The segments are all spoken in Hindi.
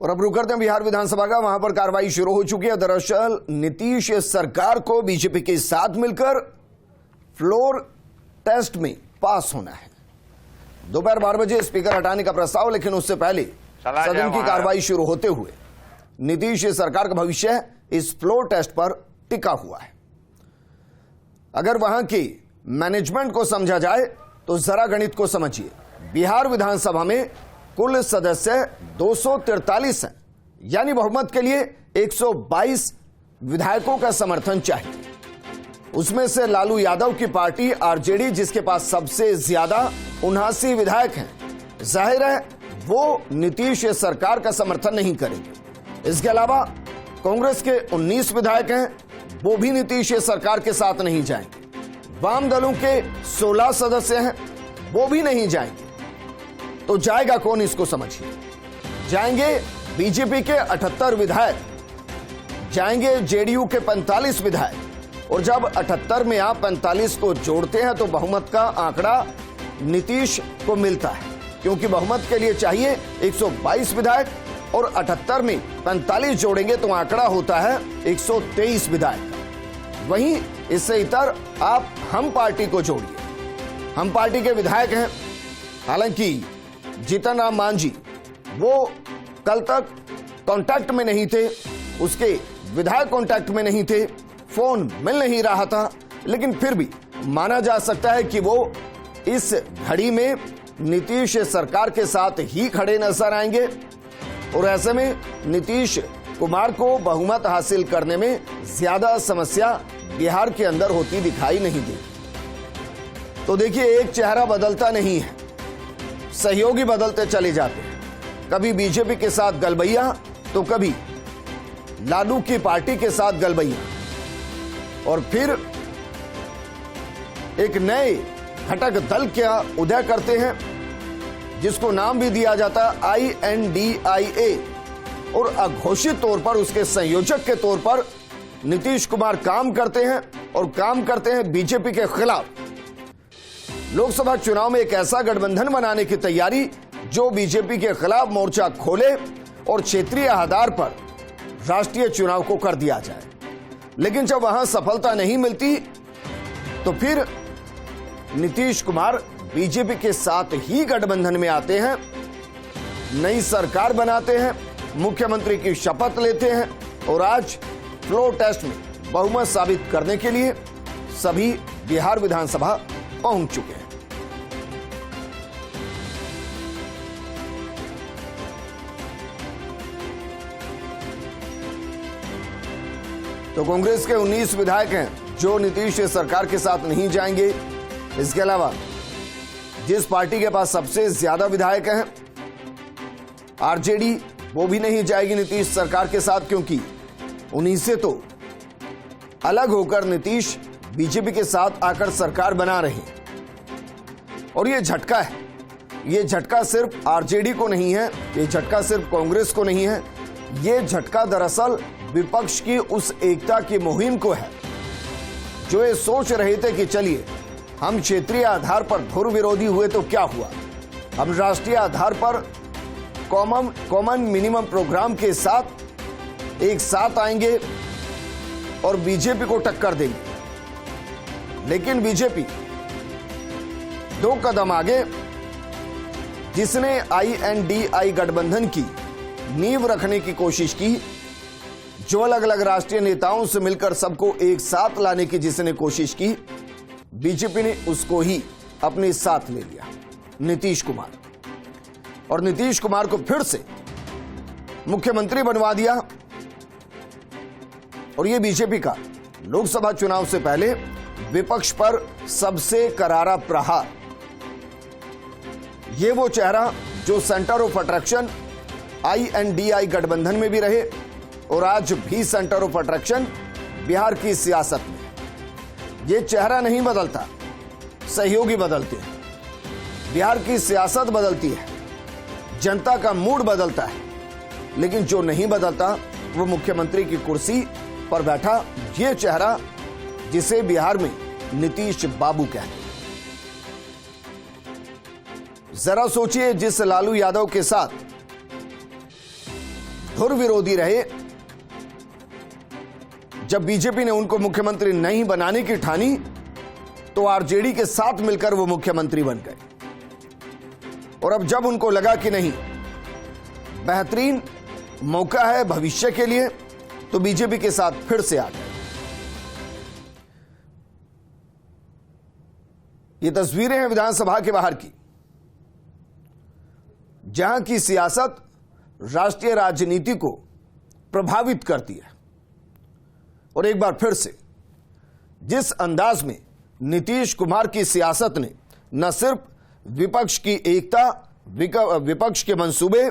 और अब रुक करते हैं बिहार विधानसभा का। वहां पर कार्रवाई शुरू हो चुकी है। दरअसल नीतीश सरकार को बीजेपी के साथ मिलकर फ्लोर टेस्ट में पास होना है। दोपहर 12 बजे स्पीकर हटाने का प्रस्ताव, लेकिन उससे पहले सदन की कार्रवाई शुरू होते हुए नीतीश सरकार का भविष्य इस फ्लोर टेस्ट पर टिका हुआ है। अगर वहां की मैनेजमेंट को समझा जाए तो जरा गणित को समझिए। बिहार विधानसभा में कुल सदस्य 243 हैं, यानी बहुमत के लिए 122 विधायकों का समर्थन चाहिए। उसमें से लालू यादव की पार्टी आरजेडी, जिसके पास सबसे ज्यादा 79 विधायक हैं, जाहिर है वो नीतीश सरकार का समर्थन नहीं करेंगे। इसके अलावा कांग्रेस के 19 विधायक हैं, वो भी नीतीश सरकार के साथ नहीं जाएंगे। वाम दलों के 16 सदस्य हैं, वो भी नहीं जाएंगे। तो जाएगा कौन, इसको समझिए। जाएंगे बीजेपी के 78 विधायक, जाएंगे जेडीयू के 45 विधायक, और जब 78 में आप 45 को जोड़ते हैं तो बहुमत का आंकड़ा नीतीश को मिलता है, क्योंकि बहुमत के लिए चाहिए 122 विधायक और 78 में 45 जोड़ेंगे तो आंकड़ा होता है 123 विधायक। वहीं इससे इतर आप हम पार्टी को जोड़िए। हम पार्टी के विधायक हैं, हालांकि जीतन राम मांझी वो कल तक कांटेक्ट में नहीं थे, उसके विधायक कांटेक्ट में नहीं थे, फोन मिल नहीं रहा था, लेकिन फिर भी माना जा सकता है कि वो इस घड़ी में नीतीश सरकार के साथ ही खड़े नजर आएंगे। और ऐसे में नीतीश कुमार को बहुमत हासिल करने में ज्यादा समस्या बिहार के अंदर होती दिखाई नहीं देती। तो देखिए, एक चेहरा बदलता नहीं है, सहयोगी बदलते चले जाते हैं। कभी बीजेपी के साथ गलबैया तो कभी लालू की पार्टी के साथ गलबैया, और फिर एक नए घटक दल का उदय करते हैं, जिसको नाम भी दिया जाता है INDIA, और अघोषित तौर पर उसके संयोजक के तौर पर नीतीश कुमार काम करते हैं, और काम करते हैं बीजेपी के खिलाफ। लोकसभा चुनाव में एक ऐसा गठबंधन बनाने की तैयारी जो बीजेपी के खिलाफ मोर्चा खोले और क्षेत्रीय आधार पर राष्ट्रीय चुनाव को कर दिया जाए। लेकिन जब वहां सफलता नहीं मिलती तो फिर नीतीश कुमार बीजेपी के साथ ही गठबंधन में आते हैं, नई सरकार बनाते हैं, मुख्यमंत्री की शपथ लेते हैं, और आज फ्लोर टेस्ट में बहुमत साबित करने के लिए सभी बिहार विधानसभा पहुंच चुके हैं। तो कांग्रेस के 19 विधायक हैं जो नीतीश सरकार के साथ नहीं जाएंगे। इसके अलावा जिस पार्टी के पास सबसे ज्यादा विधायक हैं आरजेडी, वो भी नहीं जाएगी नीतीश सरकार के साथ, क्योंकि उन्हीं से तो अलग होकर नीतीश बीजेपी के साथ आकर सरकार बना रहे हैं। और ये झटका है, ये झटका सिर्फ आरजेडी को नहीं है, ये झटका सिर्फ कांग्रेस को नहीं है, ये झटका दरअसल विपक्ष की उस एकता की मुहिम को है, जो ये सोच रहे थे कि चलिए हम क्षेत्रीय आधार पर धुर विरोधी हुए तो क्या हुआ, हम राष्ट्रीय आधार पर कॉमन मिनिमम प्रोग्राम के साथ एक साथ आएंगे और बीजेपी को टक्कर देंगे। लेकिन बीजेपी 2 कदम आगे, जिसने INDI गठबंधन की नींव रखने की कोशिश की, जो अलग अलग राष्ट्रीय नेताओं से मिलकर सबको एक साथ लाने की जिसने कोशिश की, बीजेपी ने उसको ही अपने साथ ले लिया, नीतीश कुमार। और नीतीश कुमार को फिर से मुख्यमंत्री बनवा दिया। और यह बीजेपी का लोकसभा चुनाव से पहले विपक्ष पर सबसे करारा प्रहार। यह वो चेहरा जो सेंटर ऑफ अट्रैक्शन INDI गठबंधन में भी रहे और आज भी सेंटर ऑफ अट्रैक्शन बिहार की सियासत में। यह चेहरा नहीं बदलता, सहयोगी बदलते हैं। बिहार की सियासत बदलती है, जनता का मूड बदलता है, लेकिन जो नहीं बदलता वो मुख्यमंत्री की कुर्सी पर बैठा ये चेहरा, जिसे बिहार में नीतीश बाबू कहते हैं। जरा सोचिए, जिस लालू यादव के साथ धुर विरोधी रहे। जब बीजेपी ने उनको मुख्यमंत्री नहीं बनाने की ठानी तो आरजेडी के साथ मिलकर वो मुख्यमंत्री बन गए। और अब जब उनको लगा कि नहीं, बेहतरीन मौका है भविष्य के लिए, तो बीजेपी के साथ फिर से आ गए। ये तस्वीरें हैं विधानसभा के बाहर की, जहां की सियासत राष्ट्रीय राजनीति को प्रभावित करती है। और एक बार फिर से जिस अंदाज में नीतीश कुमार की सियासत ने न सिर्फ विपक्ष की एकता, विपक्ष के मंसूबे,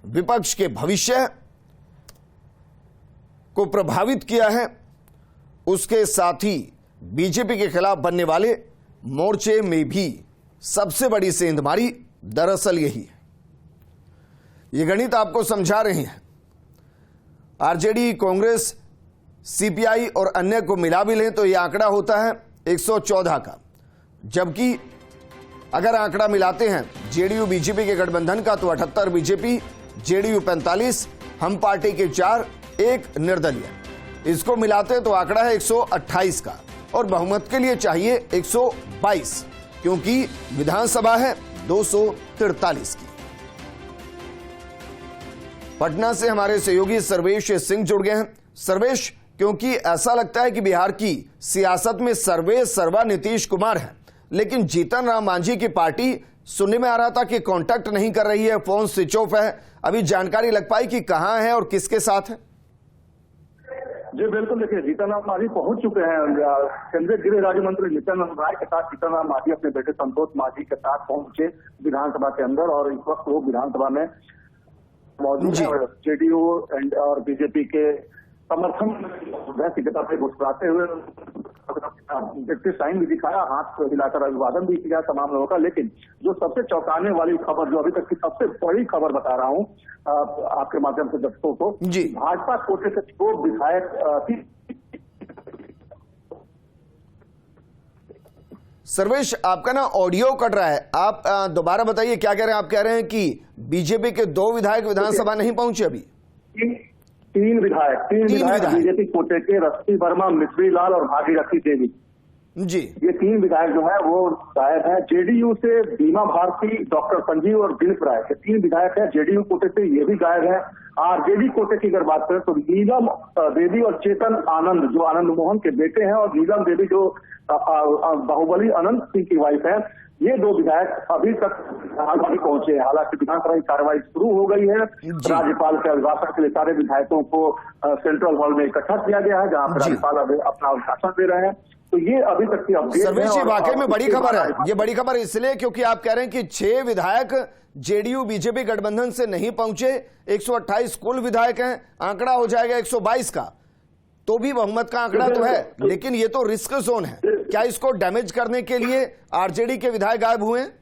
विपक्ष के भविष्य को प्रभावित किया है, उसके साथ ही बीजेपी के खिलाफ बनने वाले मोर्चे में भी सबसे बड़ी सेंधमारी दरअसल यही है। ये गणित आपको समझा रहे हैं। आरजेडी, कांग्रेस, सीपीआई और अन्य को मिला भी लें तो यह आंकड़ा होता है 114 का, जबकि अगर आंकड़ा मिलाते हैं जेडीयू बीजेपी के गठबंधन का तो 78 बीजेपी, जेडीयू 45, हम पार्टी के 4, 1 निर्दलीय। इसको मिलाते तो आंकड़ा है 128 का, और बहुमत के लिए चाहिए 122, क्योंकि विधानसभा है 243 की। पटना से हमारे सहयोगी सर्वेश सिंह जुड़ गए हैं। सर्वेश, क्योंकि ऐसा लगता है कि बिहार की सियासत में सर्वा नीतीश कुमार है, लेकिन जीतन राम मांझी की पार्टी सुनने में आ रहा था कि कांटेक्ट नहीं कर रही है, फोन स्विच ऑफ है। अभी जानकारी लग पाई कि कहां है और किसके साथ है? जी बिल्कुल, देखिए जीतन राम मांझी पहुंच चुके हैं। केंद्रीय गृह राज्य मंत्री नित्यानंद राय के साथ जीतन राम मांझी अपने बेटे संतोष मांझी के साथ पहुंचे विधानसभा के अंदर, और इस वक्त वो विधानसभा में मौजूद है। जेडीयू और बीजेपी के समर्थन में मुस्कुराते हुए साइन भी दिखाया, हाथ हिलाकर अभिवादन भी किया तमाम लोगों का। लेकिन जो सबसे चौंकाने वाली खबर, जो अभी तक की सबसे बड़ी खबर बता रहा हूं आपके माध्यम से दर्शकों को, भाजपा कोटे से 2 विधायक सर्वेश, आपका ना ऑडियो कट रहा है, आप दोबारा बताइए क्या कह रहे हैं। आप कह रहे हैं कि बीजेपी के 2 विधायक विधानसभा नहीं पहुंचे अभी? 3 विधायक बीजेपी कोटे के रश्मि वर्मा, मिश्री लाल और भागीरथी देवी जी, ये 3 विधायक जो है वो गायब है। जेडीयू से बीमा भारती, डॉक्टर संजीव और दिलीप राय, ये 3 विधायक है जेडीयू कोटे से, ये भी गायब है। आरजेडी कोटे की अगर बात करें तो नीलम देवी और चेतन आनंद, जो आनंद मोहन के बेटे हैं, और नीलम देवी जो बाहुबली अनंत सिंह की वाइफ है, ये 2 विधायक अभी तक नहीं पहुंचे। हालांकि विधानसभा की कार्रवाई शुरू हो गई है। राज्यपाल के अभिभाषण के लिए सारे विधायकों को सेंट्रल हॉल में इकट्ठा किया गया है, जहां पर राज्यपाल अपना अभिभाषण दे रहे हैं। तो ये अभी तक की अपडेट है। सर्वेश, वाकई में बड़ी खबर है। ये बड़ी खबर इसलिए क्योंकि आप कह रहे हैं कि 6 विधायक जेडीयू बीजेपी गठबंधन से नहीं पहुंचे, 128 कुल विधायक हैं, आंकड़ा हो जाएगा 122 का, तो भी बहुमत का आंकड़ा तो है, लेकिन ये तो रिस्क जोन है। क्या इसको डैमेज करने के लिए आरजेडी के विधायक गायब हुए हैं?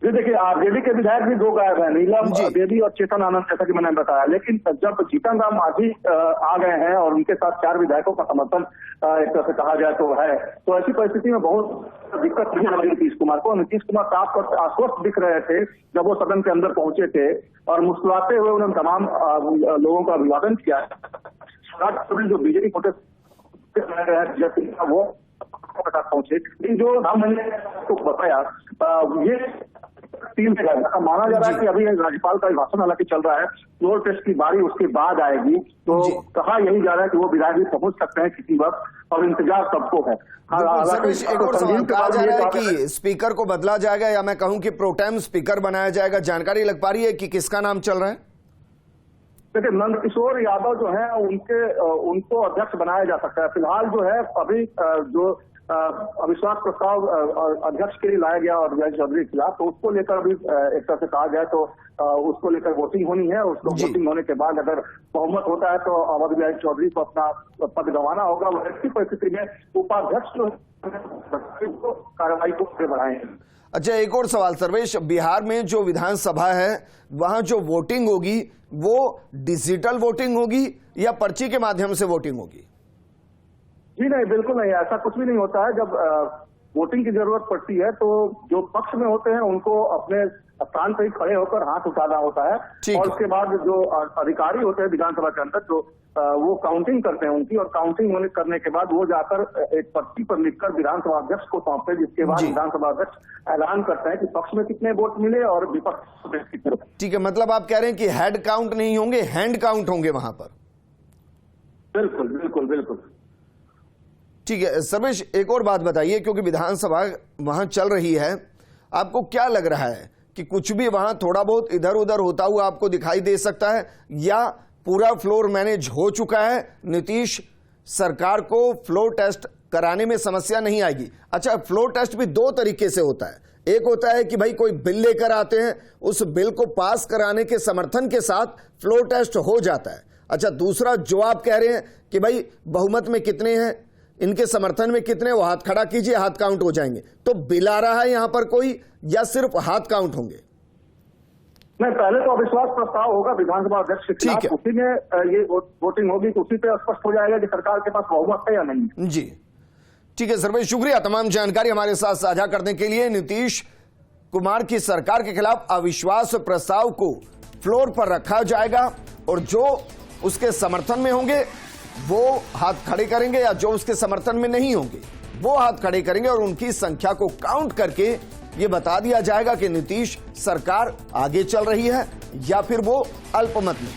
जी देखिए, आरजेडी के विधायक भी 2 गायब हैं, नीलम देवी और चेतन आनंद, जैसा कि मैंने बताया। लेकिन जब जीतन राम मांझी आ गए हैं और उनके साथ 4 विधायकों का समर्थन एक तरह से कहा जाए तो है, तो ऐसी परिस्थिति में बहुत दिक्कत नहीं लगी नीतीश कुमार को। नीतीश कुमार साफ तौर पर आश्वस्त दिख रहे थे जब वो सदन के अंदर पहुंचे थे, और मुस्कुराते हुए उन्होंने तमाम लोगों का अभिवादन किया। जो बीजेपी कोटे वो पहुंचे, जो राम मंदिर को बताया, ये 3 विधायक माना जा रहा है कि अभी राज्यपाल का भाषण हालांकि चल रहा है, फ्लोर टेस्ट की बारी उसके बाद आएगी, तो कहा यही जा रहा है कि वो विधायक भी पहुंच सकते हैं किसी वक्त, और इंतजार सबको है। एक और सवाल कहा जा रहा है कि स्पीकर को बदला जाएगा, या मैं कहूं कि प्रोटेम स्पीकर बनाया जाएगा। जानकारी लग पा रही है कि किसका नाम चल रहा है? देखिए, नंदकिशोर यादव जो है उनको अध्यक्ष बनाया जा सकता है। फिलहाल जो है अभी जो अविश्वास प्रस्ताव अध्यक्ष के लिए लाया गया और जय चौधरी के खिलाफ, तो उसको लेकर अभी एक तरह से कहा जाए तो उसको लेकर वोटिंग होनी है। उसको वोटिंग होने के बाद अगर बहुमत होता है तो अवध जय चौधरी को अपना पद गंवाना होगा। ऐसी परिस्थिति में उपाध्यक्ष जो कार्रवाई को आगे बढ़ाएंगे। अच्छा, एक और सवाल सर्वेश, बिहार में जो विधानसभा है वहां जो वोटिंग होगी वो डिजिटल वोटिंग होगी या पर्ची के माध्यम से वोटिंग होगी? जी नहीं, बिल्कुल नहीं, ऐसा कुछ भी नहीं होता है। जब वोटिंग की जरूरत पड़ती है तो जो पक्ष में होते हैं उनको अपने स्थान पर ही खड़े होकर हाथ उठाना होता है। ठीक और है। उसके बाद जो अधिकारी होते हैं विधानसभा के अंदर, जो वो काउंटिंग करते हैं उनकी, और काउंटिंग करने के बाद वो जाकर एक पर्ची पर लिखकर विधानसभा अध्यक्ष को सौंपते, जिसके बाद जी। विधानसभा अध्यक्ष ऐलान करते हैं कि पक्ष में कितने वोट मिले और विपक्ष में कितने। ठीक है, मतलब आप कह रहे हैं कि हेड काउंट नहीं होंगे, हैंड काउंट होंगे वहां पर। बिल्कुल बिल्कुल बिल्कुल। ठीक है सर्वेश, एक और बात बताइए, क्योंकि विधानसभा वहां चल रही है, आपको क्या लग रहा है कि कुछ भी वहां थोड़ा बहुत इधर उधर होता हुआ आपको दिखाई दे सकता है, या पूरा फ्लोर मैनेज हो चुका है? नीतीश सरकार को फ्लोर टेस्ट कराने में समस्या नहीं आएगी? अच्छा, फ्लोर टेस्ट भी दो तरीके से होता है। एक होता है कि भाई कोई बिल लेकर आते हैं, उस बिल को पास कराने के समर्थन के साथ फ्लोर टेस्ट हो जाता है। अच्छा, दूसरा जो आप कह रहे हैं कि भाई बहुमत में कितने हैं, इनके समर्थन में कितने, वो हाथ खड़ा कीजिए, हाथ काउंट हो जाएंगे। तो बिल आ रहा है यहां पर कोई, या सिर्फ हाथ काउंट होंगे? नहीं, पहले तो अविश्वास प्रस्ताव होगा विधानसभा अध्यक्ष के ठीक है। खिलाफ, उसी में ये वोटिंग होगी, तो उसी पे स्पष्ट हो जाएगा कि सरकार के पास बहुमत है या नहीं। जी ठीक है सर्वेश, शुक्रिया तमाम जानकारी हमारे साथ साझा करने के लिए। नीतीश कुमार की सरकार के खिलाफ अविश्वास प्रस्ताव को फ्लोर पर रखा जाएगा, और जो उसके समर्थन में होंगे वो हाथ खड़े करेंगे, या जो उसके समर्थन में नहीं होंगे वो हाथ खड़े करेंगे, और उनकी संख्या को काउंट करके ये बता दिया जाएगा कि नीतीश सरकार आगे चल रही है या फिर वो अल्पमत में।